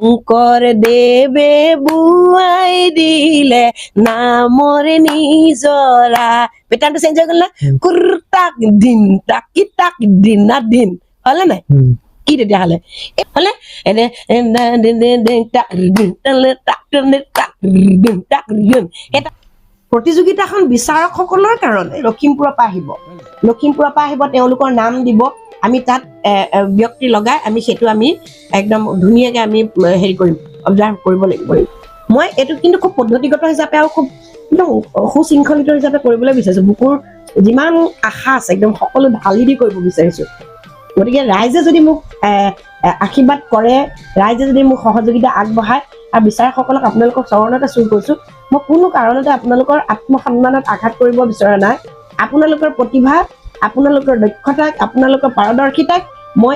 শংকৰ দেৱে বুৱাই দিলে নামৰ নিজৰা পেটাৰ্ণটো চেঞ্জ হৈ গ'ল না কুৰ্তাক দিন তাকি তাক দিন না দিন হ'লে নাই কি তেতিয়াহ'লে হ'লে এনে এটা প্ৰতিযোগিতাখন বিচাৰকসকলৰ কাৰণে লখিমপুৰৰ পৰা আহিব তেওঁলোকৰ নাম দিব আমি তাত ব্যক্তি লগাই আমি সেইটো আমি একদম ধুনীয়াকৈ আমি হেৰি কৰিম অবজাৰ্ভ কৰিব লাগিব মই এইটো কিন্তু খুব পদ্ধতিগত হিচাপে আৰু খুব একদম সুশৃংখলিত হিচাপে কৰিবলৈ বিচাৰিছোঁ বুকুৰ যিমান আশা আছে একদম সকলো ঢালি দি কৰিব বিচাৰিছোঁ গতিকে ৰাইজে যদি মোক আশীৰ্বাদ কৰে ৰাইজে যদি মোক সহযোগিতা আগবঢ়ায় আৰু বিচাৰকসকলক আপোনালোকক চৰণতে চুই কৈছোঁ মই কোনো কাৰণতে আপোনালোকৰ আত্মসন্মানত আঘাত কৰিব বিচৰা নাই আপোনালোকৰ প্ৰতিভা আপোনালোকৰ দক্ষতাক আপোনালোকৰ পাৰদৰ্শিতাক মই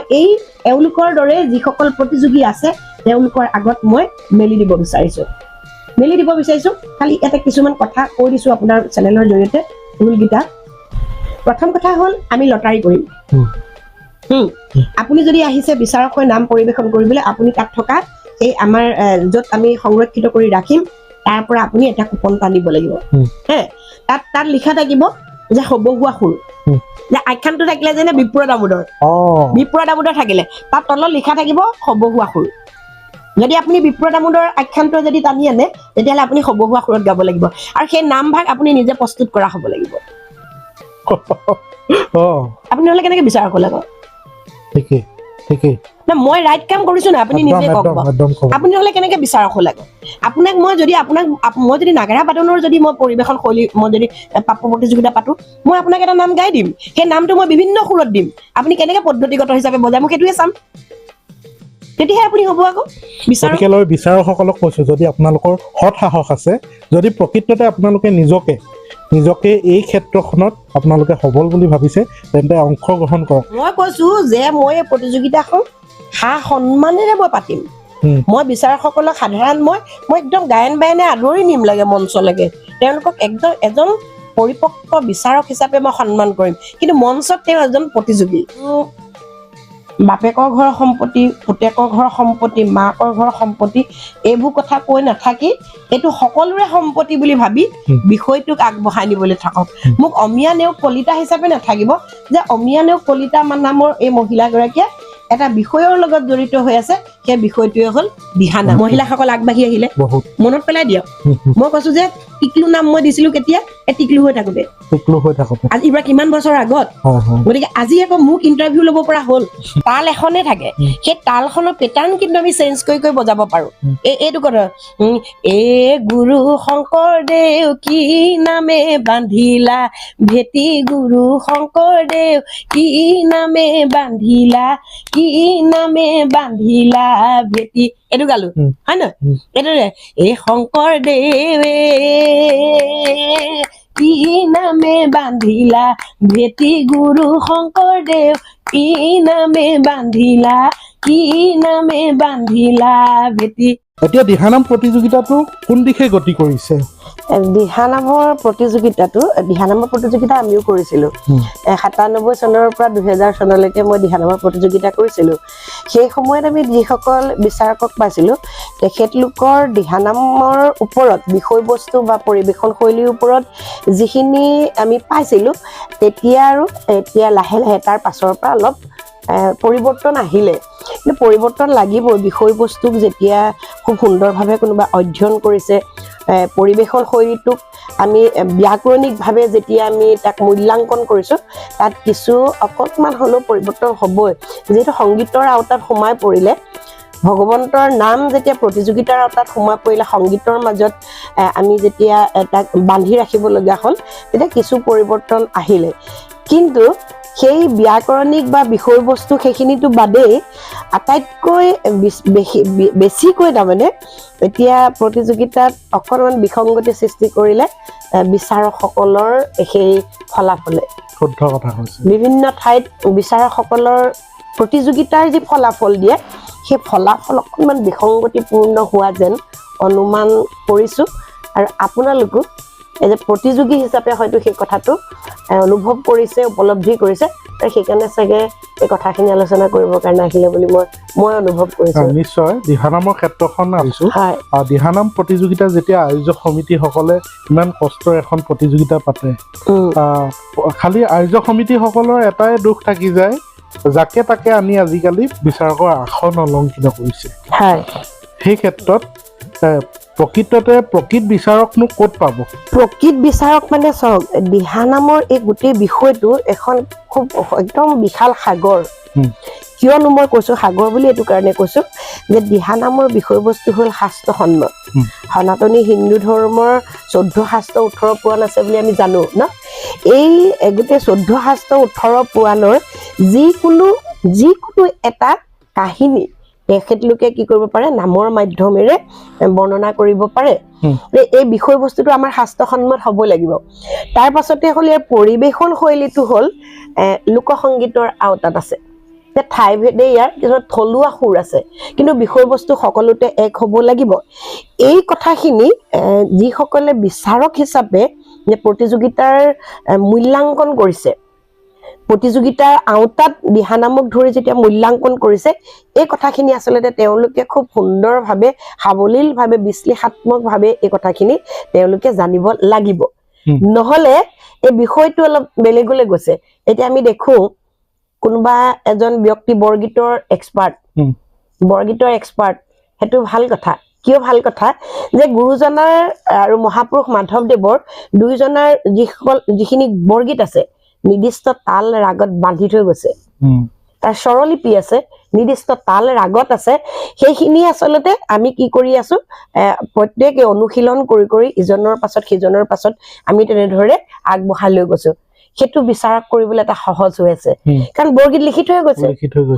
এওঁলোকৰ দৰে যিসকল প্ৰতিযোগী আছে তেওঁলোকৰ আগত মই মেলি দিব বিচাৰিছোঁ খালি এটা কিছুমান কথা কৈ দিছোঁ আপোনাৰ চেনেলৰ জৰিয়তে ভুলগীতা প্ৰথম কথা হ'ল আমি লটাৰী কৰিম আপুনি যদি আহিছে বিচাৰক হৈ নাম পৰিৱেশন কৰিবলৈ আপুনি তাত থকা এই আমাৰ য'ত আমি সংৰক্ষিত কৰি ৰাখিম তাৰ পৰা আপুনি এটা কুপন টানিব লাগিব তাত লিখা থাকিব যে হবহুৱা সুৰ যে আখ্যানটো থাকিলে যেনে বিপ্ৰ দামোদৰ থাকিলে তাত তলত লিখা থাকিব হবহুৱা সুৰ যদি আপুনি বিপ্ৰ দামোদৰ আখ্যানটো যদি টানি আনে তেতিয়াহ'লে আপুনি হবহুৱা সুৰত গাব লাগিব আৰু সেই নামভাগ আপুনি নিজে প্ৰস্তুত কৰা হ'ব লাগিব আপুনি নহ'লে কেনেকৈ বিচাৰক হ'ল আকৌ ঠিকেই না মই ৰাইট কাম কৰিছো না আপুনি নিজে কওক আপুনি নহ'লে কেনেকৈ বিচাৰক হ'ল আকৌ আপোনাক মই যদি নাগাৰা বাদনৰ যদি মই পৰিৱেশন শৈলী মই যদি প্ৰতিযোগিতা পাতো মই আপোনাক এটা নাম গাই দিম সেই নামটো মই বিভিন্ন সুৰত দিম আপুনি কেনেকৈ পদ্ধতিগত হিচাপে বজায় মোক সেইটোৱে চাম তেতিয়াহে আপুনি হ'ব আকৌ বিচাৰকসকলক কৈছো যদি আপোনালোকৰ সৎ সাহস আছে যদি প্ৰকৃততে আপোনালোকে নিজকে এই ক্ষেত্ৰখনত আপোনালোকে সবল বুলি ভাবিছে তেন্তে অংশগ্ৰহণ কৰক মই কৈছো যে মই এই প্ৰতিযোগিতাখন সন্মানেৰে মই পাতিম মই বিচাৰকসকলক সাধাৰণ মই একদম গায়ন বায়নে আদৰি নিম লাগে মঞ্চলৈকে তেওঁলোকক একদম এজন পৰিপক্ক বিচাৰক হিচাপে মই সন্মান কৰিম কিন্তু মঞ্চত তেওঁ এজন প্ৰতিযোগী বাপেকৰ ঘৰৰ সম্পত্তি পুতেকৰ ঘৰৰ সম্পত্তি মাকৰ ঘৰৰ সম্পত্তি এইবোৰ কথা কৈ নাথাকি এইটো সকলোৰে সম্পত্তি বুলি ভাবি বিষয়টোক আগবঢ়াই নিবলৈ থাকক মোক অমিয়া নেওগ কলিতা হিচাপে নাথাকিব যে অমিয়া নেওগ কলিতা নামৰ এই মহিলাগৰাকীয়ে এটা বিষয়ৰ লগত জড়িত হৈ আছে সেই বিষয়টোৱে হ'ল দিহানাম মহিলাসকল আগবাঢ়ি আহিলে মনত পেলাই দিয়ক মই কৈছো যে টিকলু নাম মই দিছিলো কেতিয়া টিকলু হৈ থাকোতে আজিৰ পৰা কিমান বছৰ আগত গতিকে আজি আকৌ মোক ইণ্টাৰভিউ ল'ব পৰা হ'ল তাল এখনে থাকে সেই তালখনৰ পেটাৰ্ণ কিন্তু আমি চেঞ্জ কৰি বজাব পাৰো এইটো কথা এ গুৰু শংকৰদেৱ কি নামে বান্ধিলা ভেটি গুৰু শংকৰদেৱ কি নামে বান্ধিলা ভেটি এইটো গালো হয় ন এইটো এই শংকৰদেৱে কি নামে বান্ধিলা ভেটি গুৰু শংকৰদেৱ কি নামে বান্ধিলা ভেটি এতিয়া দিহানাম প্ৰতিযোগিতাটো কোন দিশে গতি কৰিছে দিহানামৰ প্ৰতিযোগিতা আমিও কৰিছিলোঁ 97 চনৰ পৰা 2000 চনলৈকে মই দিহানামৰ প্ৰতিযোগিতা কৰিছিলোঁ সেই সময়ত আমি যিসকল বিচাৰকক পাইছিলোঁ তেখেতলোকৰ দিহানামৰ ওপৰত বিষয়বস্তু বা পৰিৱেশন শৈলীৰ ওপৰত যিখিনি আমি পাইছিলোঁ এতিয়া লাহে লাহে তাৰ পাছৰ পৰা অলপ পৰিৱৰ্তন আহিলে কিন্তু পৰিৱৰ্তন লাগিবই বিষয়বস্তুক যেতিয়া খুব সুন্দৰভাৱে কোনোবা অধ্যয়ন কৰিছে পৰিৱেশন শৈলীটোক আমি ব্যাকৰণিকভাৱে যেতিয়া আমি তাক মূল্যাংকন কৰিছোঁ তাত কিছু অকণমান হ'লেও পৰিৱৰ্তন হ'বই যিহেতু সংগীতৰ আওতাত সোমাই পৰিলে ভগৱন্তৰ নাম যেতিয়া প্ৰতিযোগিতাৰ আওতাত সোমাই পৰিলে সংগীতৰ মাজত আমি যেতিয়া তাক বান্ধি ৰাখিবলগীয়া হ'ল তেতিয়া কিছু পৰিৱৰ্তন আহিলে কিন্তু সেই ব্যাকৰণিক বা বিষয়বস্তু সেইখিনিতো বাদেই আটাইতকৈ বেছিকৈ তাৰমানে এতিয়া প্ৰতিযোগিতাত অকণমান বিসংগতি সৃষ্টি কৰিলে বিচাৰকসকলৰ সেই ফলাফলে শুদ্ধ কথা কৈছে বিভিন্ন ঠাইত বিচাৰকসকলৰ প্ৰতিযোগিতাৰ যি ফলাফল দিয়ে সেই ফলাফল অকণমান বিসংগতিপূৰ্ণ হোৱা যেন অনুমান কৰিছোঁ আৰু আপোনালোকো এজ এ প্ৰতিযোগী হিচাপে হয়তো সেই কথাটো অনুভৱ কৰিছে উপলব্ধি কৰিছে সেইকাৰণে চাগে এই কথাখিনি আলোচনা কৰিবৰ কাৰণে আহিলে বুলি মই অনুভৱ কৰিছো। নিশ্চয় দিহানামৰ ক্ষেত্ৰখন আহিছো। হয় দিহানাম প্ৰতিযোগিতা যেতিয়া আয়োজক সমিতিসকলে ইমান কষ্টৰ এখন প্ৰতিযোগিতা পাতে, খালি আয়োজক সমিতিসকলৰ এটাই দুখ থাকি যায়, যাকে তাকে আনি আজিকালি বিচাৰকৰ আসন অলংকৃত কৰিছে। হয় সেই ক্ষেত্ৰত প্ৰকৃততে প্ৰকৃত বিচাৰকনো ক'ত পাব? প্ৰকৃত বিচাৰক মানে চাওক, দিহানামৰ এই গোটেই বিষয়টো এখন খুব একদম বিশাল সাগৰ। কিয়নো মই কৈছো সাগৰ বুলি এইটো কাৰণে কৈছো যে দিহানামৰ বিষয়বস্তু হ'ল শাস্ত্ৰ সন্মত। সনাতনী হিন্দু ধৰ্মৰ 14 শাস্ত্ৰ 18 পুৰাণ আছে বুলি আমি জানো ন। এই গোটেই 14 শাস্ত্ৰ 18 পুৰাণৰ যিকোনো এটা কাহিনী তেখেতলোকে কি কৰিব পাৰে, নামৰ মাধ্যমেৰে বৰ্ণনা কৰিব পাৰে। এই বিষয়বস্তুটো আমাৰ শাস্ত্ৰসন্মত হ'ব লাগিব। তাৰ পাছতে হ'ল ইয়াৰ পৰিৱেশন শৈলীটো হ'ল লোকসংগীতৰ আওতাত আছে। ঠাই ভেদে ইয়াৰ কিছুমান থলুৱা সুৰ আছে, কিন্তু বিষয়বস্তু সকলোতে এক হ'ব লাগিব। এই কথাখিনি যিসকলে বিচাৰক হিচাপে প্ৰতিযোগিতাৰ মূল্যাংকন কৰিছে, প্ৰতিযোগিতাৰ আওতাত দিহানামক ধৰি যেতিয়া মূল্যাংকন কৰিছে, এই কথাখিনি আচলতে তেওঁলোকে খুব সুন্দৰভাৱে সাৱলীলভাৱে বিশ্লেষাত্মকভাৱে এই কথাখিনি তেওঁলোকে জানিব লাগিব। নহলে এই বিষয়টো অলপ বেলেগলৈ গৈছে। এতিয়া আমি দেখো কোনোবা এজন ব্যক্তি বৰগীতৰ এক্সপাৰ্ট, সেইটো ভাল কথা। কিয় ভাল কথা যে গুৰুজনাৰ আৰু মহাপুৰুষ মাধৱদেৱৰ দুইজনাৰ যিখিনি বৰগীত আছে নিৰ্দিষ্ট তাল ৰাগত বান্ধি থৈ গৈছে, তাৰ স্বৰলিপি আছে, নিৰ্দিষ্ট তাল ৰাগত আছে। সেইখিনি আচলতে আমি কি কৰি আছো, প্ৰত্যেকে অনুশীলন কৰি ইজনৰ পাছত সিজনৰ পাছত আমি তেনেদৰে আগবঢ়াই লৈ গৈছো। সেইটো বিচাৰক কৰিবলৈ এটা সহজ হৈ আছে, কাৰণ বৰগীত লিখি থৈ গৈছে,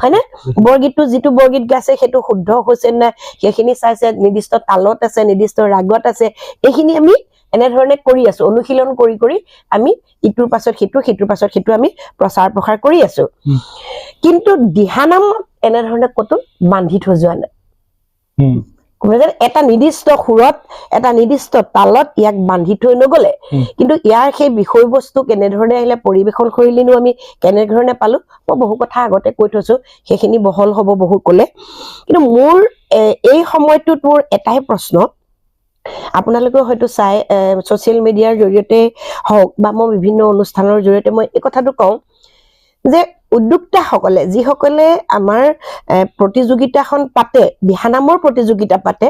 হয় নে? বৰগীতটো যিটো বৰগীত গাইছে সেইটো শুদ্ধ হৈছে নে সেইখিনি চাইছে, নিৰ্দিষ্ট তালত আছে, নিৰ্দিষ্ট ৰাগত আছে। এইখিনি আমি এনেধৰণে কৰি আছো, অনুশীলন কৰি আমি ইটোৰ পাছত সিটোৰ পাছত সিটো আমি প্ৰচাৰ প্ৰসাৰ কৰি আছো। কিন্তু দিহানাম এনেধৰণে ক'তো বান্ধি থৈ যোৱা নাই। এটা নিৰ্দিষ্ট সুৰত, এটা নিৰ্দিষ্ট তালত ইয়াক বান্ধি থৈ নগলে, কিন্তু ইয়াৰ সেই বিষয়বস্তু কেনেধৰণে আহিলে, পৰিৱেশন শৈলীনো আমি কেনেধৰণে পালো, মই বহু কথা আগতে কৈ থৈছো, সেইখিনি বহল হ'ব বহু কলে। কিন্তু মোৰ এই সময়টোত মোৰ এটাই প্ৰশ্ন, আপোনালোকেও হয়তো চাই ছচিয়েল মিডিয়াৰ জৰিয়তে হওক বা মই বিভিন্ন অনুষ্ঠানৰ জৰিয়তে মই এই কথাটো কওঁ যে উদ্যোক্তাসকলে যিসকলে আমাৰ প্ৰতিযোগিতাখন পাতে, দিহানামৰ প্ৰতিযোগিতা পাতে,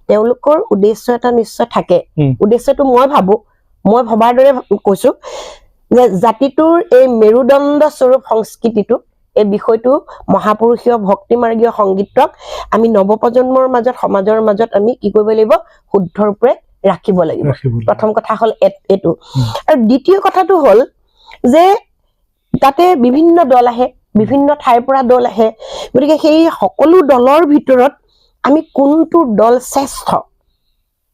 তেওঁলোকৰ উদ্দেশ্য এটা নিশ্চয় থাকে। উদ্দেশ্যটো মই ভবাৰ দৰে কৈছো যে জাতিটোৰ এই মেৰুদণ্ড স্বৰূপ সংস্কৃতিটো, এই বিষয়টো মহাপুৰুষীয় ভক্তিমাৰ্গীয় সংগীতক আমি নৱপ্ৰজন্মৰ মাজত, সমাজৰ মাজত আমি কি কৰিব লাগিব, শুদ্ধ ৰূপে ৰাখিব লাগিব। প্ৰথম কথা হ'ল এইটো। আৰু দ্বিতীয় কথাটো হ'ল যে তাতে বিভিন্ন দল আহে, বিভিন্ন ঠাইৰ পৰা দল আহে, গতিকে সেই সকলো দলৰ ভিতৰত আমি কোনটো দল শ্ৰেষ্ঠ,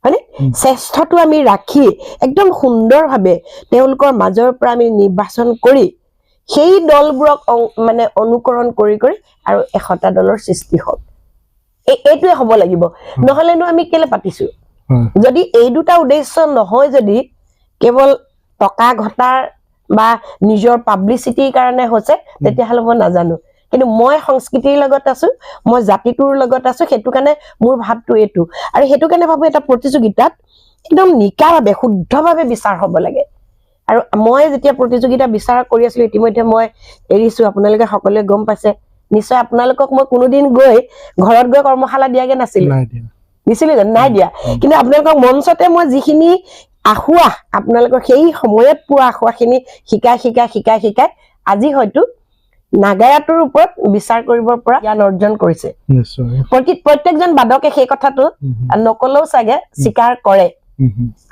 হয়নে, শ্ৰেষ্ঠটো আমি ৰাখি একদম সুন্দৰভাৱে তেওঁলোকৰ মাজৰ পৰা আমি নিৰ্বাচন কৰি সেই দলবোৰক মানে অনুকৰণ কৰি আৰু 100টা দলৰ সৃষ্টি হওক, এইটোৱে হ'ব লাগিব। নহলেনো আমি কেলে পাতিছো? যদি এই দুটা উদ্দেশ্য নহয়, যদি কেৱল টকা ঘটাৰ বা নিজৰ পাব্লিচিটিৰ কাৰণে হৈছে, তেতিয়াহ'লে মই নাজানো। কিন্তু মই সংস্কৃতিৰ লগত আছো, মই জাতিটোৰ লগত আছো, সেইটো কাৰণে মোৰ ভাৱটো এইটো। আৰু সেইটো কাৰণে ভাবো এটা প্ৰতিযোগিতাত একদম নিকাভাৱে শুদ্ধভাৱে বিচাৰ হ'ব লাগে। আৰু মই যেতিয়া প্ৰতিযোগিতা বিচাৰ কৰি আছিলো, ইতিমধ্যে মই এৰিছো, আপোনালোকে সকলোৱে গম পাইছে নিশ্চয়। আপোনালোকক মই কোনোদিন ঘৰত গৈ কৰ্মশালা দিয়াগে নাছিলো, দিছিলো জানো? নাই দিয়া। কিন্তু আপোনালোকক মঞ্চতে মই যিখিনি আখুৱা, আপোনালোকৰ সেই সময়ত পোৱা আখুৱাখিনি শিকাই আজি হয়তো নাগাৰাটোৰ ওপৰত বিচাৰ কৰিবৰ পৰা জ্ঞান অৰ্জন কৰিছে। প্ৰত্যেকজন বাদকে সেই কথাটো নকলেও চাগে স্বীকাৰ কৰে।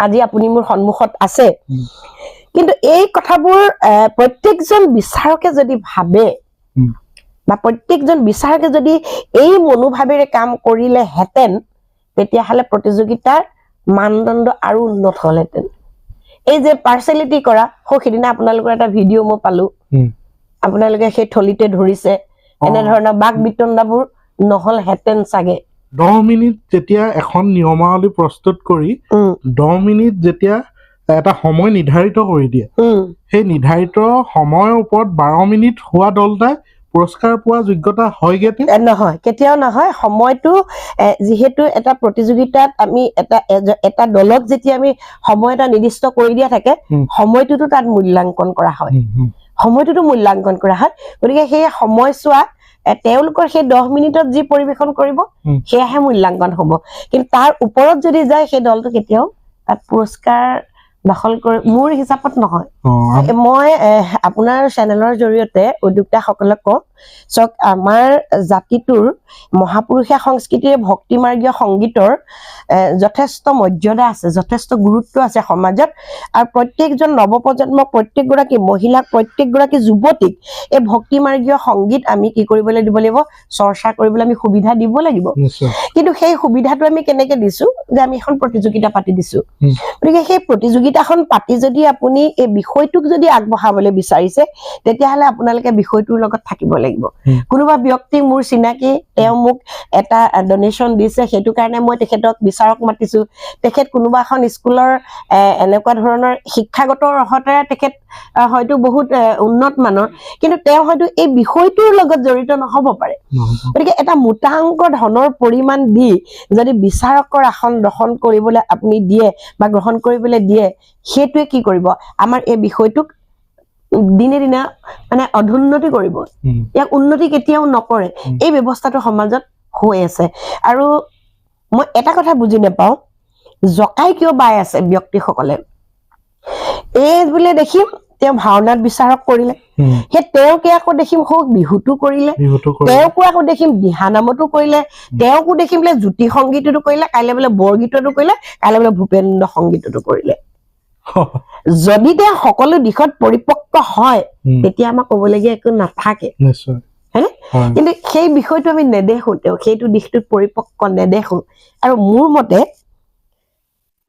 আজি আপুনি মোৰ সন্মুখত আছে। কিন্তু এই কথাবোৰ প্ৰত্যেকজন বিচাৰকে যদি ভাবে বা প্ৰত্যেকজন বিচাৰকে যদি এই মনোভাৱেৰে কাম কৰিলেহেঁতেন, তেতিয়াহ'লে প্ৰতিযোগিতাৰ মানদণ্ড আৰু উন্নত হলহেঁতেন। এই যে পাৰ্চেলিটি কৰা, সেইদিনা আপোনালোকৰ এটা ভিডিঅ' মই পালো, আপোনালোকে সেই থলিতে ধৰিছে, এনেধৰণৰ বাক বিতণ্ডাবোৰ নহলহেঁতেন চাগে। 10 মিনিট যেতিয়া এখন নিয়মাৱলী প্ৰস্তুত কৰি 10 মিনিট যেতিয়া এটা সময় নিৰ্ধাৰিত কৰি দিয়ে সেই নিৰ্ধাৰিত সময়ৰ ওপৰত 12 মিনিট হোৱা দলটাই পুৰস্কাৰ পোৱা যোগ্যতা হয়গে নহয় কেতিয়াও নহয় সময়টো যিহেতু এটা প্ৰতিযোগিতাত আমি এটা দলক যেতিয়া আমি সময় এটা নিৰ্দিষ্ট কৰি দিয়া থাকে সময়টোতো তাত মূল্যাংকন কৰা হয় গতিকে সেই সময়ছোৱা তেওঁলোকৰ সেই 10 মিনিটত যি পৰিবেশন কৰিব সেয়াহে মূল্যাংকন হ'ব কিন্তু তাৰ ওপৰত যদি যায় সেই দলটো কেতিয়াও তাত পুৰস্কাৰ দখল কৰি মোৰ হিচাপত নহয় মই আপোনাৰ চেনেলৰ জৰিয়তে উদ্যোক্তাসকলক কওঁ চক আমাৰ জাতিটোৰ মহাপুৰুষীয়া সংস্কৃতিৰ ভক্তিমাৰ্গীয় সংগীতৰ যথেষ্ট মৰ্যাদা আছে যথেষ্ট গুৰুত্ব আছে সমাজত আৰু প্ৰত্যেকজন নৱপ্ৰজন্মক প্ৰত্যেকগৰাকী মহিলাক প্ৰত্যেকগৰাকী যুৱতীক এই ভক্তিমাৰ্গীয় সংগীত আমি কি কৰিবলৈ দিব লাগিব চৰ্চা কৰিবলৈ আমি সুবিধা দিব লাগিব কিন্তু সেই সুবিধাটো আমি কেনেকে দিছো যে আমি এখন প্ৰতিযোগিতা পাতি দিছো গতিকে সেই প্ৰতিযোগিতাখন পাতি যদি আপুনি এই বিষয়টোক যদি আগবঢ়াবলৈ বিচাৰিছে তেতিয়াহ'লে আপোনালোকে বিষয়টোৰ লগত থাকিব লাগিব কোনোবা ব্যক্তি মোৰ চিনাকি তেওঁ মোক এটা ডোনেশ্যন দিছে সেইটো কাৰণে মই তেখেতক বিচাৰক মাতিছো তেখেত কোনোবা এখন স্কুলৰ এনেকুৱা ধৰণৰ শিক্ষাগত অৰ্হতাৰে তেখেত হয়তো বহুত উন্নত মানৰ কিন্তু তেওঁ হয়তো এই বিষয়টোৰ লগত জড়িত নহ'ব পাৰে গতিকে এটা মোটাংক ধনৰ পৰিমাণ দি যদি বিচাৰকৰ আসন দখল কৰিবলৈ আপুনি দিয়ে বা গ্ৰহণ কৰিবলৈ দিয়ে সেইটোৱে কি কৰিব আমাৰ এই বিষয়টোক দিনে দিনে মানে অধুন্নতি কৰিব ইয়াক উন্নতি কেতিয়াও নকৰে এই ব্যৱস্থাটো সমাজত হৈ আছে আৰু মই এটা কথা বুজি নাপাওঁ জকাই কিয় বাই আছে ব্যক্তিসকলে এই বোলে দেখিম তেওঁ ভাওনাত বিচাৰক কৰিলে সেই তেওঁকে আকৌ দেখিম হোক বিহুটো কৰিলে তেওঁকো আকৌ দেখিম দিহানামতো কৰিলে তেওঁকো দেখিম বোলে জ্যোতি সংগীততো কৰিলে কাইলৈ বোলে বৰগীততো কৰিলে কাইলৈ বোলে ভূপেন্দ্ৰ সংগীততো কৰিলে যদি তেওঁ সকলো দিশত পৰিপক্ক হয় তেতিয়া আমাক ক'বলগীয়া একো নাথাকে হয়নে কিন্তু সেই বিষয়টো আমি নেদেখো তেওঁ সেইটো দিশটোত পৰিপক্ক নেদেখো আৰু মোৰ মতে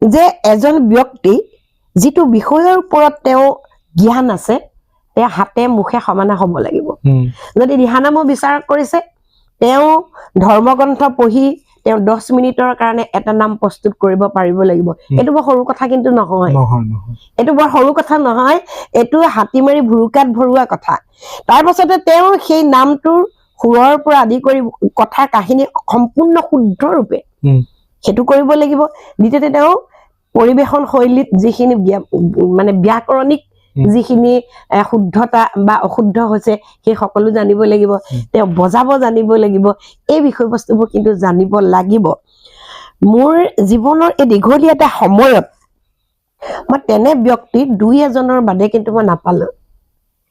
যে এজন ব্যক্তি যিটো বিষয়ৰ ওপৰত তেওঁ জ্ঞান আছে তেওঁ হাতে মুখে সমানে হ'ব লাগিব যদি দিহানামো বিচাৰ কৰিছে তেওঁ ধৰ্মগ্ৰন্থ পঢ়ি তেওঁ 10 মিনিটৰ কাৰণে এটা নাম প্ৰস্তুত কৰিব পাৰিব লাগিব এটো বৰ সৰু কথা কিন্তু নহয় এটো বৰ সৰু কথা নহয় এটো হাতিমাৰি ভুৰুকাত ভৰুৱা কথা তাৰ পাছতে তেওঁ সেই নামটোৰ সুৰৰ পৰা আদি কৰি কথা কাহিনী সম্পূৰ্ণ শুদ্ধ ৰূপে হেতু কৰিব লাগিব দ্বিতীয়তে তেওঁ পৰিবেশন শৈলীত যিখিনি মানে ব্যাকৰণিক যিখিনি শুদ্ধতা বা অশুদ্ধ হৈছে সেই সকলো জানিব লাগিব তেওঁ বজাব জানিব লাগিব এই বিষয়বস্তুবোৰ কিন্তু জানিব লাগিব মোৰ জীৱনৰ এই দীঘলীয়া এটা সময়ত মই তেনে ব্যক্তি দুই এজনৰ বাদে কিন্তু মই নাপালো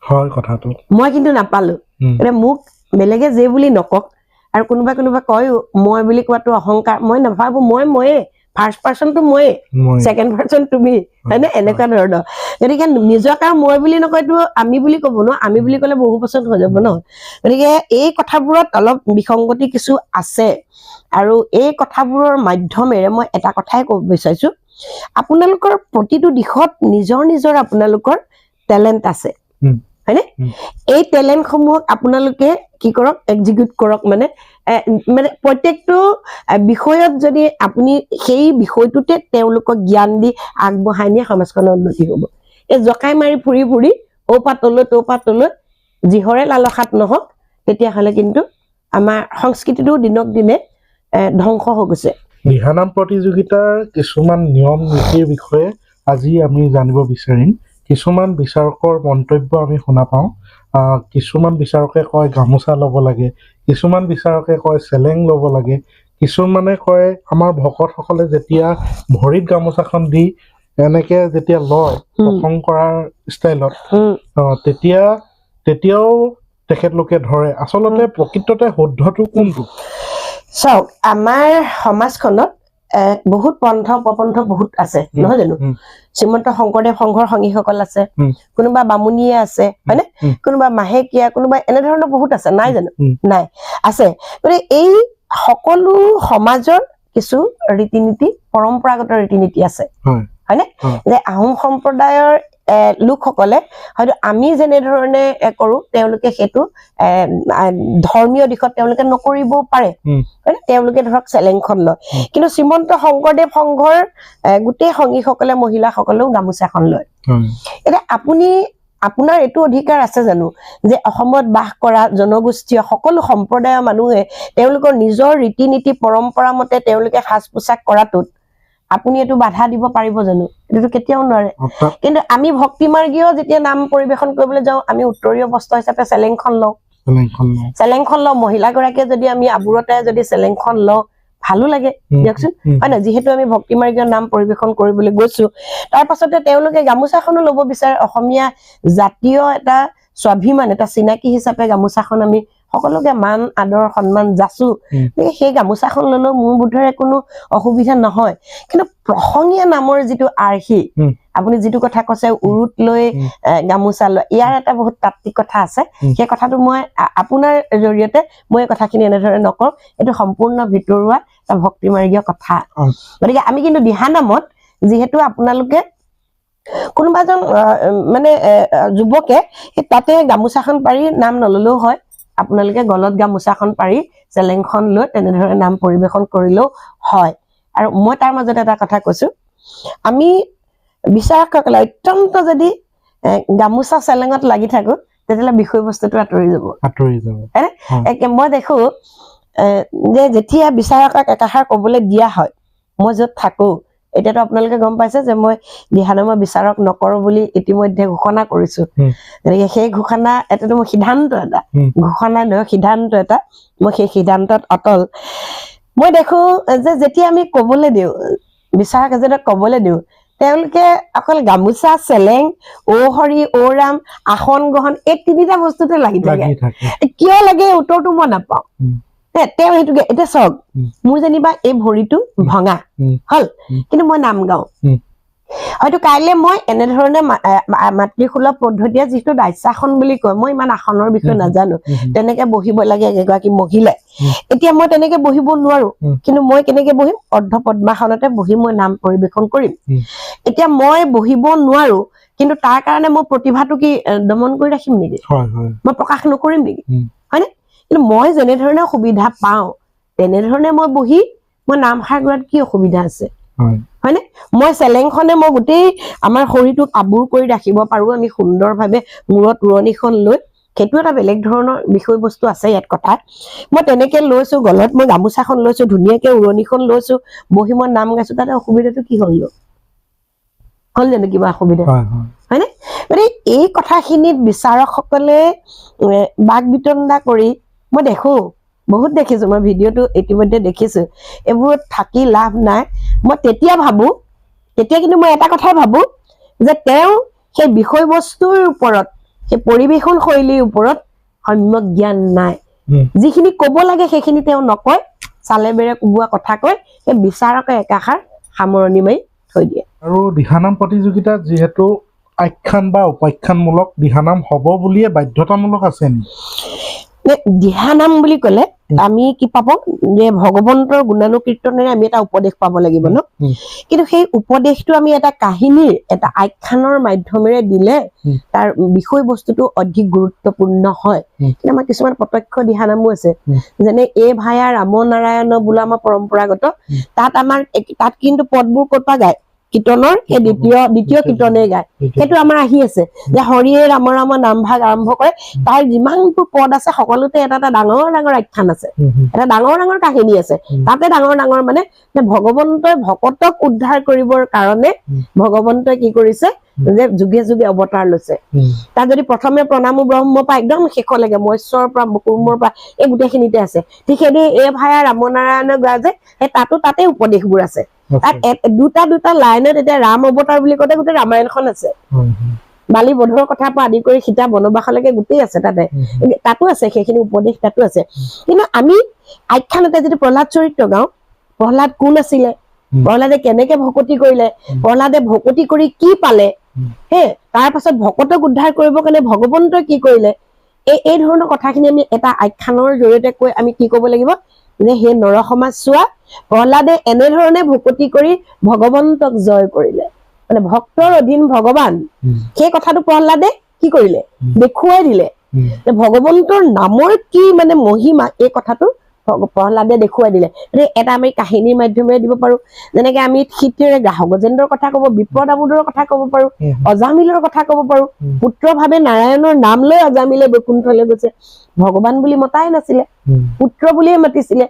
হয় কথাটো মই কিন্তু নাপালো মানে মোক বেলেগে যে বুলি নকক আৰু কোনোবা কয় মই বুলি কোৱাটো অহংকাৰ মই নাভাবো ময়ে ফাৰ্ষ্ট পাৰ্সন তো মই সেকেন্ড পাৰ্সন তুমি হয়নে এনেকুৱা ধৰণৰ গতিকে নিজক আৰু মই বুলি নকয়তো আমি বুলি ক'ব ন আমি বুলি ক'লে বহু পছন্দ হৈ যাব ন গতিকে এই কথাবোৰত অলপ বিসংগতি কিছু আছে আৰু এই কথাবোৰৰ মাধ্যমেৰে মই এটা কথাই ক'ব বিচাৰিছো আপোনালোকৰ প্ৰতিটো দিশত নিজৰ আপোনালোকৰ টেলেন্ট আছে হয়নে এই টেলেন্ট সমূহক আপোনালোকে কি কৰক এক্সিকিউট কৰক মানে প্ৰত্যেকটো বিষয়ত যদি আপুনি সেই বিষয়টোতে তেওঁলোকক জ্ঞান দি আগবঢ়াই নিয়ে সমাজখনৰ উন্নতি হ'ব এই জকাই মাৰি ফুৰি তৌপাতলৈ যিহৰে লালসাত নহওক তেতিয়াহ'লে কিন্তু আমাৰ সংস্কৃতিটো দিনক দিনে ধ্বংস হৈ গৈছে দিহানাম প্ৰতিযোগিতাৰ কিছুমান নিয়ম নীতিৰ বিষয়ে আজি আমি জানিব বিচাৰিম কিছুমান বিচাৰকৰ মন্তব্য আমি শুনা পাওঁ কিছুমান বিচাৰকে কয় গামোচা ল'ব লাগে কিছুমান বিচাৰকে কয় চেলেং ল'ব লাগে কিছুমানে কয় আমাৰ ভকতসকলে যেতিয়া ভৰিত গামোচাখন দি এনেকে যেতিয়া লয় প্ৰসং কৰাৰ ষ্টাইলত তেতিয়াও তেখেতলোকে ধৰে আচলতে প্ৰকৃততে শুদ্ধটো কোনটো চাওক আমাৰ সমাজখনত বহুত পন্থ প্ৰপন্থ বহুত আছে নহয় জানো শ্ৰীমন্ত শংকৰদেৱ সংঘৰ সংগীসকল আছে কোনোবা বামুণীয়ে আছে হয়নে কোনোবা মাহেকীয়া কোনোবা এনে ধৰণৰ বহুত আছে নাই জানো নাই আছে গতিকে এই সকলো সমাজৰ কিছু ৰীতি নীতি পৰম্পৰাগত ৰীতি নীতি আছে হয়নে যে আহোম সম্প্ৰদায়ৰ লোকসকলে হয়তো আমি যেনেধৰণে কৰোঁ তেওঁলোকে সেইটো ধৰ্মীয় দিশত তেওঁলোকে নকৰিবও পাৰে হয়নে তেওঁলোকে ধৰক চেলেংখন লয় কিন্তু শ্ৰীমন্ত শংকৰদেৱ সংঘৰ গোটেই সংগীসকলে মহিলাসকলেও গামোচাখন লয় এতিয়া আপুনি আপোনাৰ এইটো অধিকাৰ আছে জানো যে অসমত বাস কৰা জনগোষ্ঠীয় সকলো সম্প্ৰদায়ৰ মানুহে তেওঁলোকৰ নিজৰ ৰীতি নীতি পৰম্পৰা মতে তেওঁলোকে সাজ পোছাক কৰাটোত আপুনি এটো বাধা দিব পাৰিব জানো এটো কেতিয়াও নোৱাৰে কিন্তু আমি ভক্তিমাৰ্গীয় যেতিয়া নাম পৰিবেশন কৰিবলৈ যাওঁ আমি উত্তৰীয় বস্ত্ৰ হিচাপে চেলেংখন লওঁ মহিলা গৰাকীয়ে যদি আমি আবুৰতে যদি চেলেংখন লওঁ ভালো লাগে দিয়কচোন হয় না যিহেতু আমি ভক্তিমাৰ্গীয় নাম পৰিবেশন কৰিবলৈ গৈছো তাৰ পাছতে তেওঁলোকে গামোচাখনো ল'ব বিচাৰে অসমীয়া জাতীয় এটা স্বাভিমান এটা চিনাকি হিচাপে গামোচাখন আমি সকলোকে মান আদৰ সন্মান যাচো সেই গামোচাখন ললেও মোৰ বোধৰে কোনো অসুবিধা নহয় কিন্তু প্ৰসংগীয়া নামৰ যিটো আৰ্হি আপুনি যিটো কথা কৈছে উৰুত লৈ গামোচা লৈ ইয়াৰ এটা বহুত তাত্ত্বিক কথা আছে সেই কথাটো মই আপোনাৰ জৰিয়তে মই কথাখিনি এনেদৰে নকওঁ এটো সম্পূৰ্ণ ভিতৰুৱা এটা ভক্তিমাৰ্গীয় কথা গতিকে আমি কিন্তু দিহানামত যিহেতু আপোনালোকে কোনোবা এজন মানে যুৱকে তাতে গামোচাখন পাৰি নাম নললেও হয় আপোনালোকে গলত গামোচাখন পাৰি চেলেংখন লৈ তেনেধৰণে নাম পৰিবেশন কৰিলেও হয় আৰু মই তাৰ মাজতে এটা কথা কৈছো আমি বিচাৰকসকলে অত্যন্ত যদি গামোচা চেলেঙত লাগি থাকো তেতিয়ালে বিষয়বস্তুটো আঁতৰি যাব মই দেখো যে যেতিয়া বিচাৰকক একাষাৰ কবলৈ দিয়া হয় মই য'ত থাকো এতিয়াতো আপোনালোকে গম পাইছে যে মই দিহানামৰ বিচাৰক নকৰো বুলি ইতিমধ্যে ঘোষণা কৰিছো গতিকে সেই ঘোষণা এটাতো মোৰ সিদ্ধান্ত এটা ঘোষণা নহয় সিদ্ধান্ত এটা মই সেই সিদ্ধান্তত অটল মই দেখো যে যেতিয়া আমি কবলৈ দিওঁ বিচাৰক এজনক কবলৈ দিওঁ তেওঁলোকে অকল গামোচা চেলেং হৰি ৰাম আসন গ্ৰহণ এই তিনিটা বস্তুতে লাগি থাকে কিয় লাগে উত্তৰটো মই নাপাওঁ তেওঁ সেইটোকে এতিয়া চাওক মোৰ যেনিবা এই ভৰিটো ভঙা হল কিন্তু মই নাম গাওঁ হয়তো কাইলৈ মই এনেধৰণে মাতৃসুলভ পদ্ধতিয়ে যিটো দাস্যাসন বুলি কয় মই ইমান আসনৰ বিষয়ে নাজানো তেনেকে বহিব লাগে এগৰাকী মহিলাই এতিয়া মই তেনেকে বহিব নোৱাৰো কিন্তু মই কেনেকে বহিম অৰ্ধ পদ্মাসনতে বহি মই নাম পৰিবেশন কৰিম এতিয়া মই বহিব নোৱাৰো কিন্তু তাৰ কাৰণে মই প্ৰতিভাটো কি দমন কৰি ৰাখিম নেকি মই প্ৰকাশ নকৰিম নেকি হয়নে কিন্তু মই যেনেধৰণে সুবিধা পাওঁ তেনেধৰণে মই বহি মই নামষাৰ গোৱাত কি অসুবিধা আছে হয়নে মই চেলেংখনে মই গোটেই আমাৰ শৰীৰটোক আবুৰ কৰি ৰাখিব পাৰো আমি সুন্দৰভাৱে মূৰত উৰণিখন লৈ সেইটো এটা বেলেগ ধৰণৰ বিষয়বস্তু আছে ইয়াত কথা মই তেনেকে লৈছো গলত মই গামোচাখন লৈছো ধুনীয়াকে উৰণিখন লৈছো বহি মই নাম গাইছো তাতে অসুবিধাটো কি হল জানো কিবা অসুবিধা হয়নে মানে এই কথাখিনিত বিচাৰকসকলে বাক বিতণ্ডা কৰি মই দেখো বহুত দেখিছো মই ভিডিঅ'টো ইতিমধ্যে দেখিছো এইবোৰত থাকি লাভ নাই মই তেতিয়া ভাবো তেতিয়া কিন্তু মই এটা কথাই ভাবো যে তেওঁ সেই বিষয়বস্তুৰ ওপৰত সেই পৰিবেশন শৈলীৰ ওপৰত সম্যক জ্ঞান নাই যিখিনি কব লাগে সেইখিনি তেওঁ নকয় চালে বেৰে কোবোৱা কথা কয় সেই বিচাৰকে একাষাৰ সামৰণি মাৰি থৈ দিয়ে আৰু দিহানাম প্ৰতিযোগিতাত যিহেতু আখ্যান বা উপাখ্যানমূলক দিহানাম হ'ব বুলিয়ে বাধ্যতামূলক আছে দিহানাম বুলি কলে আমি কি পাব যে ভগৱন্তৰ গুণানুকীৰ্তনেৰে আমি এটা উপদেশ পাব লাগিব ন কিন্তু সেই উপদেশটো আমি এটা কাহিনীৰ এটা আখ্যানৰ মাধ্যমেৰে দিলে তাৰ বিষয়বস্তুটো অধিক গুৰুত্বপূৰ্ণ হয় কিন্তু আমাৰ কিছুমান প্ৰত্যক্ষ দিহানামো আছে যেনে এই ভায়া ৰাম নাৰায়ণ বোলা আমাৰ পৰম্পৰাগত তাত কিন্তু পদবোৰ ক'ৰ পৰা গায় কীৰ্তনৰ সেই দ্বিতীয় কীৰ্তনে গায় সেইটো আমাৰ আহি আছে যে হৰিয়ে ৰাম ৰাম নামভাগ আৰম্ভ কৰে তাৰ যিমানবোৰ পদ আছে সকলোতে এটা এটা ডাঙৰ ডাঙৰ আখ্যান আছে এটা ডাঙৰ ডাঙৰ কাহিনী আছে তাতে ডাঙৰ ডাঙৰ মানে ভগৱন্তই ভকতক উদ্ধাৰ কৰিবৰ কাৰণে ভগৱন্তই কি কৰিছে যে যুগে যুগে অৱতাৰ লৈছে তাত যদি প্ৰথমে প্ৰণাম ব্ৰহ্ম পৰা একদম শেষলৈকে মৎস্যৰ পৰা কুৰ্মৰ পৰা এই গোটেইখিনিতে আছে ঠিক সেইদৰে এই ভায়া ৰাম নাৰায়ণৰ গোৱা যে সেই তাতে উপদেশবোৰ আছে তাত দুটা লাইনত এতিয়া ৰাম অৱতাৰ বুলি কওঁতে গোটেই ৰামায়ণখন আছে বালি বধৰ কথাৰ পৰা আদি কৰি সীতা বনবাসলৈকে গোটেই আছে তাতো আছে সেইখিনি উপদেশ তাতো আছে কিন্তু আমি আখ্যানতে যদি প্ৰহ্লাদ চৰিত্ৰ গাওঁ প্ৰহ্লাদ কোন আছিলে প্ৰহ্লাদে কেনেকে ভকতি কৰিলে প্ৰহ্লাদে ভকতি কৰি কি পালে তাৰ পাছত ভকতক উদ্ধাৰ কৰিবৰ কাৰণে ভগৱন্তই কি কৰিলে এই ধৰণৰ কথাখিনি আমি এটা আখ্যানৰ জৰিয়তে কৈ আমি কি ক'ব লাগিব যে সেই নৰসমাজ চোৱা প্ৰহ্লাদে এনেধৰণে ভকতি কৰি ভগৱন্তক জয় কৰিলে মানে ভক্তৰ অধীন ভগৱান সেই কথাটো প্ৰহ্লাদে কি কৰিলে দেখুৱাই দিলে যে ভগৱন্তৰ নামৰ কি মানে মহিমা এই কথাটো প্ৰহ্লাদে দেখুৱাই দিলে এটা আমি কাহিনীৰ মাধ্যমেৰে দিব পাৰো যেনেকে আমি শীতেৰে গ্ৰাহক গজেন্দ্ৰৰ কথা ক'ব বিপ্ৰ দামোদৰৰ কথা ক'ব পাৰো অজামিলৰ কথা ক'ব পাৰো পুত্ৰ ভাৱে নাৰায়ণৰ নাম লৈ অজামিলে বৈকুণ্ঠলৈ গৈছে ভগৱান বুলি মতাই নাছিলে পুত্ৰ বুলিয়ে মাতিছিলে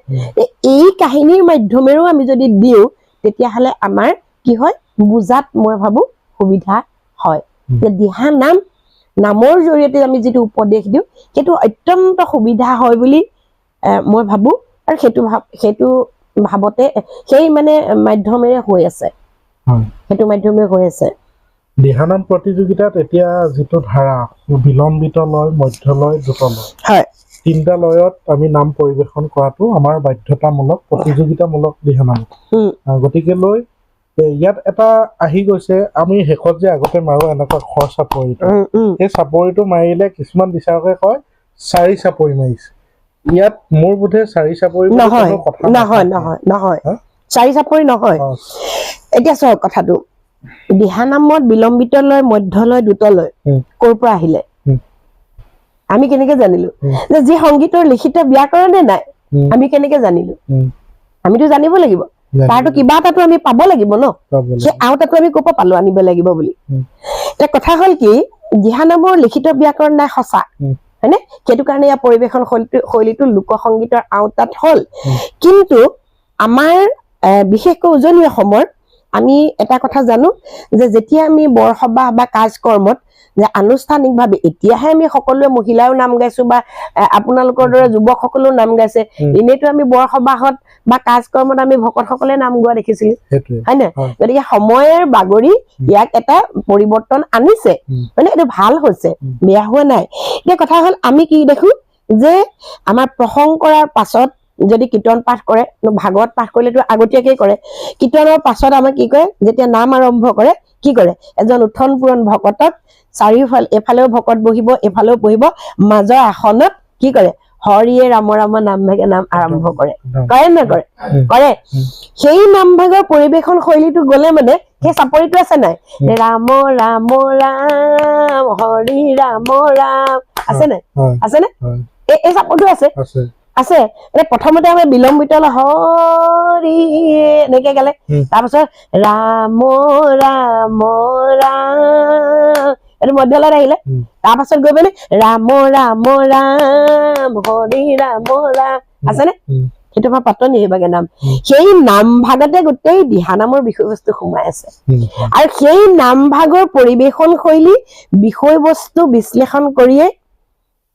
এই কাহিনীৰ মাধ্যমেৰেও আমি যদি দিওঁ তেতিয়াহ'লে আমাৰ কি হয় বুজাত মই ভাবো সুবিধা হয় যে দিহা নামৰ জৰিয়তে আমি যিটো উপদেশ দিওঁ সেইটো অত্যন্ত সুবিধা হয় বুলি মই ভাবো আৰু সেইটো ভাবতে সেই মানে মাধ্যমেৰে হৈ আছে সেইটো মাধ্যমেৰে হৈ আছে দিহানাম প্ৰতিযোগিতাত এতিয়া যিটো ধাৰা বিলম্বিত লয় মধ্য লয় দ্ৰুত লয় হয় তিনিটা লয়ত আমি নাম পৰিবেশন কৰাটো আমাৰ বাধ্যতামূলক প্ৰতিযোগিতামূলক দিহানাম গতিকে লৈ ইয়াত এটা আহি গৈছে আমি শেষত যে আগতে মাৰো এনেকুৱা খৰ চাপৰিটো সেই চাপৰিটো মাৰিলে কিছুমান বিচাৰকে কয় 4 চাপৰি মাৰিছে ইয়াত মোৰ বোধে 4 চাপৰি নহয় 4 চাপৰি নহয় এতিয়া চাওক কথাটো দিহানামত বিলম্বিত লয় মধ্য লয় দ্ৰুত লয় ক'ৰ পৰা আহিলে আমি কেনেকে জানিলো যে যি সংগীতৰ লিখিত ব্যাকৰণে নাই আমি কেনেকে জানিলো আমিতো জানিব লাগিব তাৰটো কিবা এটাতো আমি পাব লাগিব ন সেই আউটাটো আমি ক'ৰ পৰা পালো আনিব লাগিব বুলি এটা কথা হ'ল কি দিহানামৰ লিখিত ব্যাকৰণ নাই সঁচা হয়নে সেইটো কাৰণে ইয়াৰ পৰিবেশন শৈলীটো লোকসংগীতৰ আউটাত হ'ল কিন্তু আমাৰ বিশেষকৈ উজনি অসমৰ আমি এটা কথা জানো যে যেতিয়া আমি বৰসবাহ বা কাজ কৰ্মত যে আনুষ্ঠানিকভাৱে এতিয়াহে আমি সকলোৱে মহিলাও নাম গাইছো বা আপোনালোকৰ দৰে যুৱকসকলেও নাম গাইছে এনেইতো আমি বৰসবাহত বা কাজ কৰ্মত আমি ভকতসকলে নাম গোৱা দেখিছিলো হয় না গতিকে সময়ৰ বাগৰি ইয়াক এটা পৰিৱৰ্তন আনিছে মানে এইটো ভাল হৈছে বেয়া হোৱা নাই এতিয়া কথা হ'ল আমি কি দেখো যে আমাৰ প্ৰসংগ কৰাৰ পাছত যদি কীৰ্তন পাঠ কৰে ভাগৱত পাঠ কৰিলেতো আগতীয়াকৈ কৰে কীৰ্তনৰ পাছত আমাক কি কৰে যেতিয়া নাম আৰম্ভ কৰে কি কৰে এজন উত্থন পূৰণ ভকতক চাৰিওফালে এফালেও ভকত বহিব এফালেও বহিব মাজৰ আসনত কি কৰে হৰিয়ে ৰাম ৰাম নাম ভাগে নাম আৰম্ভ কৰে কৰে নকৰে কৰে সেই নাম ভাগৰ পৰিবেশন শৈলীটো গলে মানে সেই চাপৰিটো আছে নাই ৰাম ৰাম ৰাম হৰি ৰাম ৰাম আছে নাই এই চাপৰিটো আছে আছে প্ৰথমতে আমি বিলম্বিত হৰি এনেকে গালে তাৰপিছত ৰাম ৰাম ৰাম এইটো মধ্যলত আহিলে তাৰপাছত গৈ পেলাই ৰাম ৰাম ৰাম হৰি ৰাম ৰাম আছে নে সেইটো আমাৰ পাতনি সেইভাগে নাম সেই নাম ভাগতে গোটেই দিহানামৰ বিষয়বস্তু সোমাই আছে আৰু সেই নাম ভাগৰ পৰিবেশন শৈলী বিষয়বস্তু বিশ্লেষণ কৰিয়ে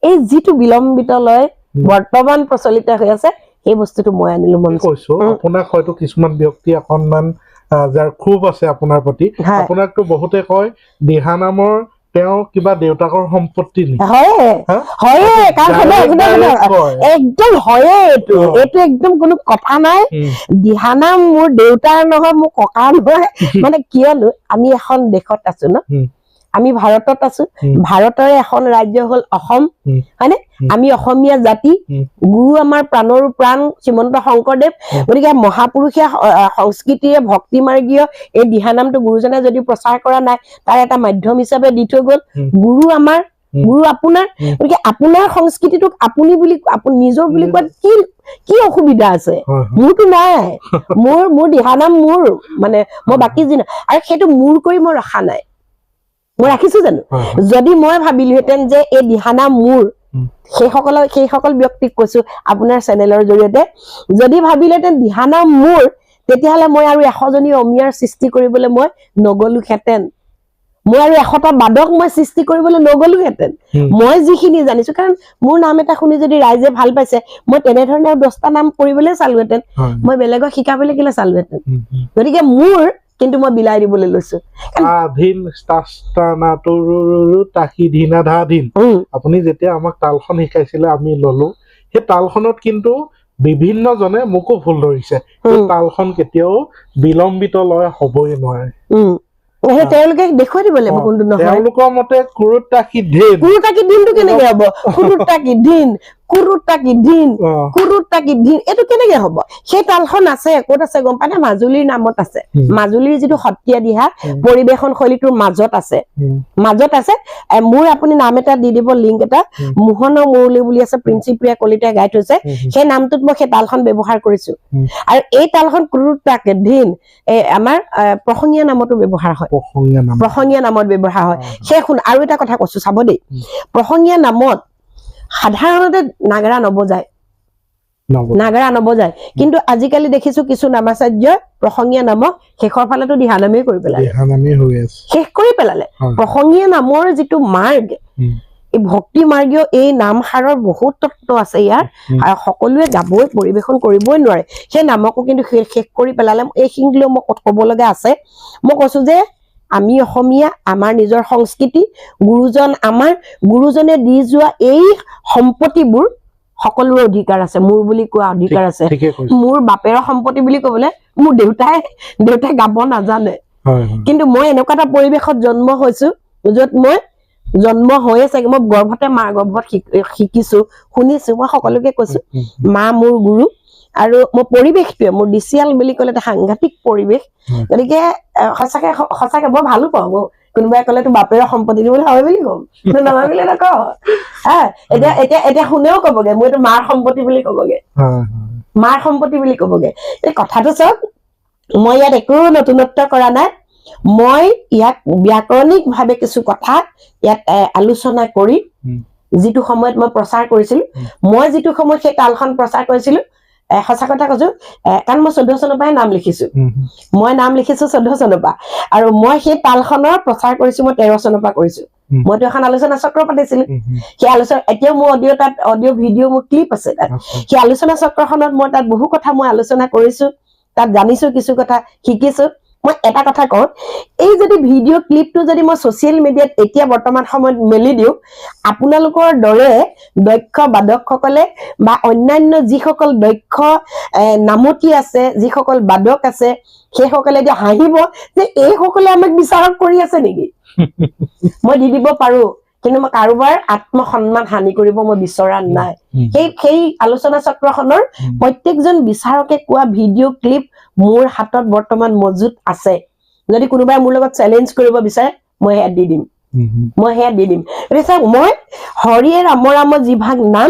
এই যিটো বিলম্বিত লয় বৰ্তমান প্ৰচলিত হৈ আছে সেই বস্তুটো মই আনিলো মন কৈছো আপোনাক হয়তো কিছুমান ব্যক্তি অকনমান যাৰ খুব আছে আপোনাৰ প্ৰতি আপোনাকতো বহুতে কয় দিহানামৰ তেওঁ কিবা দেউতাকৰ সম্পত্তি নেকি একদম হয়ে এইটো একদম কোনো কথা নাই দিহানাম মোৰ দেউতাৰ নহয় মোৰ ককাৰ নহয় মানে কিয়নো আমি এখন দেশত আছো ন আমি ভাৰতত আছো ভাৰতৰে এখন ৰাজ্য হ'ল অসম হয়নে আমি অসমীয়া জাতি গুৰু আমাৰ প্ৰাণৰ প্ৰাণ শ্ৰীমন্ত শংকৰদেৱ গতিকে মহাপুৰুষীয়া সংস্কৃতিৰে ভক্তি মাৰ্গীয় এই দিহানামটো গুৰুজনে যদি প্ৰচাৰ কৰা নাই তাৰ এটা মাধ্যম হিচাপে দি থৈ গ'ল গুৰু আমাৰ গুৰু আপোনাৰ গতিকে আপোনাৰ সংস্কৃতিটোক আপুনি বুলি আপুনি নিজৰ বুলি কোৱাত কি অসুবিধা আছে মোৰতো নাই মোৰ দিহানাম মোৰ মানে মই বাকী যি নাই আৰু সেইটো মোৰ কৰি মই ৰখা নাই মই ৰাখিছো জানো যদি মই ভাবিলোহেঁতেন যে এই দিহানাম মোৰ সেইসকল ব্যক্তিক কৈছো আপোনাৰ চেনেলৰ জৰিয়তে যদি ভাবিলেহেঁতেন দিহানাম মোৰ তেতিয়াহ'লে মই আৰু 100 জনী অমিয়াৰ সৃষ্টি কৰিবলৈ মই নগলোহেঁতেন মই আৰু 100টা বাদক মই সৃষ্টি কৰিবলৈ নগলোহেঁতেন মই যিখিনি জানিছো কাৰণ মোৰ নাম এটা শুনি যদি ৰাইজে ভাল পাইছে মই তেনেধৰণে 10টা নাম কৰিবলৈ চালোহেঁতেন মই বেলেগক শিকাবলৈ কেলে চালোহেঁতেন গতিকে মোৰ কিন্তু মই বিলাই দিবলৈ লৈছো আপুনি যেতিয়া আমাক তালখন শিকাইছিলে আমি ললো সেই তালখনত কিন্তু বিভিন্ন জনে মোকো ভুল ধৰিছে তালখন কেতিয়াও বিলম্বিত লয় হবই নোৱাৰে তেওঁলোকে দেখুৱাই দিব লাগিব কোনটো নহয় তেওঁলোকৰ মতে কুৰুতাকি ধিন কুৰুতাকি ধিনটো কেনেকে হ'ব কুৰুতাকি ধিন কুৰুতা কি দিন কুৰুতা কি দিন এইটো কেনেকে হ'ব সেই তালখন আছে ক'ত আছে গম পানে মাজুলীৰ নামত আছে মাজুলীৰ যিটো সত্ৰীয়া দিহা পৰিবেশন শৈলীটোৰ মাজত আছে মোৰ আপুনি নাম এটা দি দিব লিংক এটা মোহনৰ মুৰলী বুলি আছে প্ৰিন্সিপ্ৰিয়া কলিতাই গাই থৈছে সেই নামটোত মই সেই তালখন ব্যৱহাৰ কৰিছো আৰু এই তালখন কুৰুতা কি দিন আমাৰ প্ৰসংগীয়া নামতো ব্যৱহাৰ হয় প্ৰসংগীয়া নামত ব্যৱহাৰ হয় সেই শুন আৰু এটা কথা কৈছো চাব দেই প্ৰসংগীয়া নামত সাধাৰণতে নাগৰা নবজায় কিন্তু আজিকালি দেখিছো কিছু নামাচাৰ্যই প্ৰসংগীয়া নামক শেষৰ ফালেতো দিহানামেই কৰি পেলালে শেষ কৰি পেলালে প্ৰসংগীয়া নামৰ যিটো মাৰ্গ এই ভক্তি মাৰ্গীয় এই নামহাৰৰ বহুত তত্ত্ব আছে ইয়াৰ সকলোৱে গাবই পৰিবেশন কৰিবই নোৱাৰে সেই নামকো কিন্তু শেষ কৰি পেলালে এইখিনি মই ক'ব লগা আছে মই কৈছো যে আমি অসমীয়া আমাৰ নিজৰ সংস্কৃতি গুৰুজনে দি যোৱা এই সম্পত্তিবোৰ সকলোৰে অধিকাৰ আছে মোৰ বুলি কোৱা অধিকাৰ আছে মোৰ বাপেৰৰ সম্পত্তি বুলি ক'বলৈ মোৰ দেউতাই গাব নাজানে কিন্তু মই এনেকুৱা এটা পৰিৱেশত জন্ম হৈছো য'ত মই জন্ম হৈয়ে চাগে মই গৰ্ভতে মাৰ গৰ্ভত শিকিছো শুনিছো মই সকলোকে কৈছো মা মোৰ গুৰু আৰু মই পৰিৱেশটোৱে মোৰ ডিচিয়াল বুলি ক'লে এটা সাংঘাতিক পৰিৱেশ গতিকে সঁচাকে মই ভালো পাওঁ কোনোবাই ক'লে তো বাপেৰৰ সম্পত্তি বুলি হয় বুলি কম নাভাবিলে নকওঁ এতিয়া শুনেও ক'বগে মই এইটো মাৰ সম্পত্তি বুলি ক'বগে এই কথাটো চাওক মই ইয়াত একো নতুনত্ব কৰা নাই মই ইয়াক ব্যাকৰণিক ভাৱে কিছু কথা ইয়াত আলোচনা কৰি যিটো সময়ত মই প্ৰচাৰ কৰিছিলো মই যিটো সময়ত সেই তালখন প্ৰচাৰ কৰিছিলো সঁচা কথা কৈছো কাৰণ মই 14 চনৰ পৰাই নাম লিখিছো 14 চনৰ পৰা আৰু মই সেই তালখনৰ প্ৰচাৰ কৰিছো মই 13 চনৰ পৰা কৰিছো মইতো এখন আলোচনা চক্ৰ পাতিছিলো সেই আলোচনা এতিয়াও মোৰ অডিঅ' ভিডিঅ' মোৰ ক্লিপ আছে তাত সেই আলোচনা চক্ৰখনত মই তাত বহু কথা মই আলোচনা কৰিছো তাত জানিছো কিছু কথা শিকিছো মই এটা কথা কওঁ এই যদি ভিডিঅ' ক্লিপটো যদি মই ছ'চিয়েল মিডিয়াত এতিয়া বৰ্তমান সময়ত মেলি দিওঁ আপোনালোকৰ দৰে দক্ষ বাদকসকলে বা অন্যান্য যিসকল দক্ষ নামতি আছে যিসকল বাদক আছে সেইসকলে এতিয়া হাঁহিব যে এইসকলে আমাক বিচাৰক কৰি আছে নেকি মই দি দিব পাৰো কিন্তু মই কাৰোবাৰ আত্মসন্মান হানি কৰিব মই বিচৰা নাই সেই আলোচনা চক্ৰখনৰ প্ৰত্যেকজন বিচাৰকে কোৱা ভিডিঅ' ক্লিপ মোৰ হাতত বৰ্তমান মজুত আছে যদি কোনোবাই মোৰ লগত চেলেঞ্জ কৰিব বিচাৰে মই সেয়া দি দিম মই হৰিয়ে ৰাম যিভাগ নাম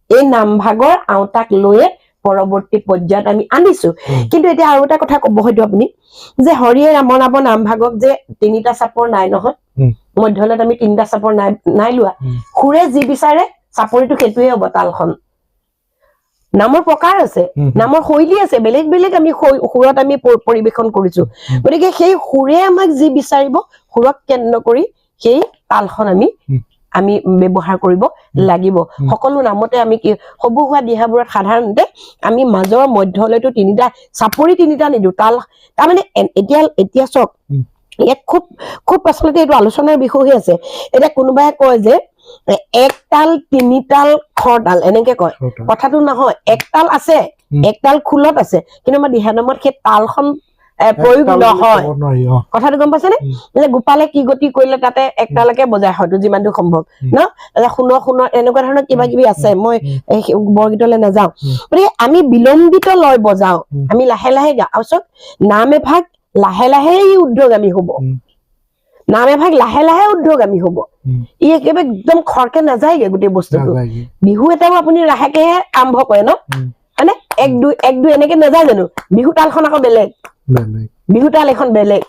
এই নামভাগৰ আওতাক লৈয়ে পৰৱৰ্তী পৰ্যায়ত আমি আনিছো কিন্তু এতিয়া আৰু এটা কথা ক'ব হয়তো আপুনি যে হৰিয়ে ৰাম নামভাগক যে 3টা চাপৰ নাই নহয় মধ্যলত আমি 3টা চাপৰ নাই লোৱা সুৰে যি বিচাৰে চাপৰিটো সেইটোৱে হ'ব তালখন নামৰ প্ৰকাৰ আছে নামৰ শৈলী আছে বেলেগ বেলেগ আমি সুৰত আমি পৰিবেশন কৰিছো গতিকে সেই সুৰে আমাক যি বিচাৰিব সুৰক কেন্দ্ৰ কৰি সেই তালখন আমি ব্যৱহাৰ কৰিব লাগিব সকলো নামতে আমি কি সবু হোৱা দিহাবোৰত সাধাৰণতে আমি মাজৰ মধ্যলৈতো 3টা চাপৰি 3টা নিদো তাল তাৰমানে এতিয়া চক ইয়াত খুব আচলতে এইটো আলোচনাৰ বিষয় হৈ আছে এতিয়া কোনোবাই কয় যে এক তাল 3 তাল খৰতাল এনেকে কয় কথাটো নহয় এক তাল আছে এক তাল খোলত আছে কিন্তু আমাৰ দিহানামত সেই তালখন প্ৰয়োগ নহয় কথাটো গম পাইছেনে যে গোপালে কি গতি কৰিলে তাতে এক তালকে বজায় হয়তো যিমানটো সম্ভৱ ন শুনৰ এনেকুৱা ধৰণৰ কিবা কিবি আছে মই বৰগীতলৈ নাযাওঁ গতিকে আমি বিলম্বিত লয় বজাও আমি লাহে লাহে গাওঁ চক নাম এভাগ লাহে লাহে ঊৰ্ধ্বগামী হ'ব নাম এভাগ লাহে লাহে ঊৰ্ধ্বগামী হ'ব ই একেবাৰে একদম খৰকে নাযায়গে গোটেই বস্তুটো বিহু এটাও আপুনি লাহেকেহে আৰম্ভ কৰে ন মানে 1 2 এনেকে নাযায় জানো বিহু তালখন আকৌ বেলেগ বিহু তাল এখন বেলেগ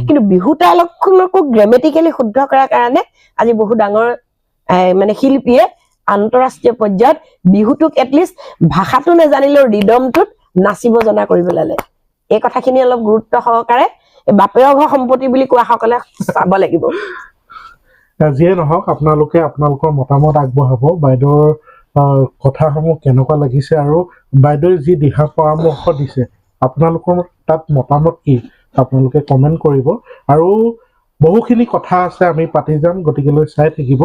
কিন্তু বিহু তালখনকো গ্ৰামেটিকেলি শুদ্ধ কৰাৰ কাৰণে আজি বহু ডাঙৰ মানে শিল্পীয়ে আন্তঃৰাষ্ট্ৰীয় পৰ্যায়ত বিহুটোক এটলিষ্ট ভাষাটো নাজানিলেও ৰিদমটোত নাচিব জনা কৰি পেলালে এই কথাখিনি অলপ গুৰুত্ব সহকাৰে বাপেৰৰ ঘৰ সম্পত্তি বুলি কোৱা সকলে চাব লাগিব যিয়ে নহওক আপোনালোকে আপোনালোকৰ মতামত আগবঢ়াব বাইদেউৰ কথাসমূহ কেনেকুৱা লাগিছে আৰু বাইদেউৰ যি দিহা পৰামৰ্শ দিছে আপোনালোকৰ তাত মতামত কি আপোনালোকে কমেন্ট কৰিব আৰু বহুখিনি কথা আছে আমি পাতি যাম গতিকে চাই থাকিব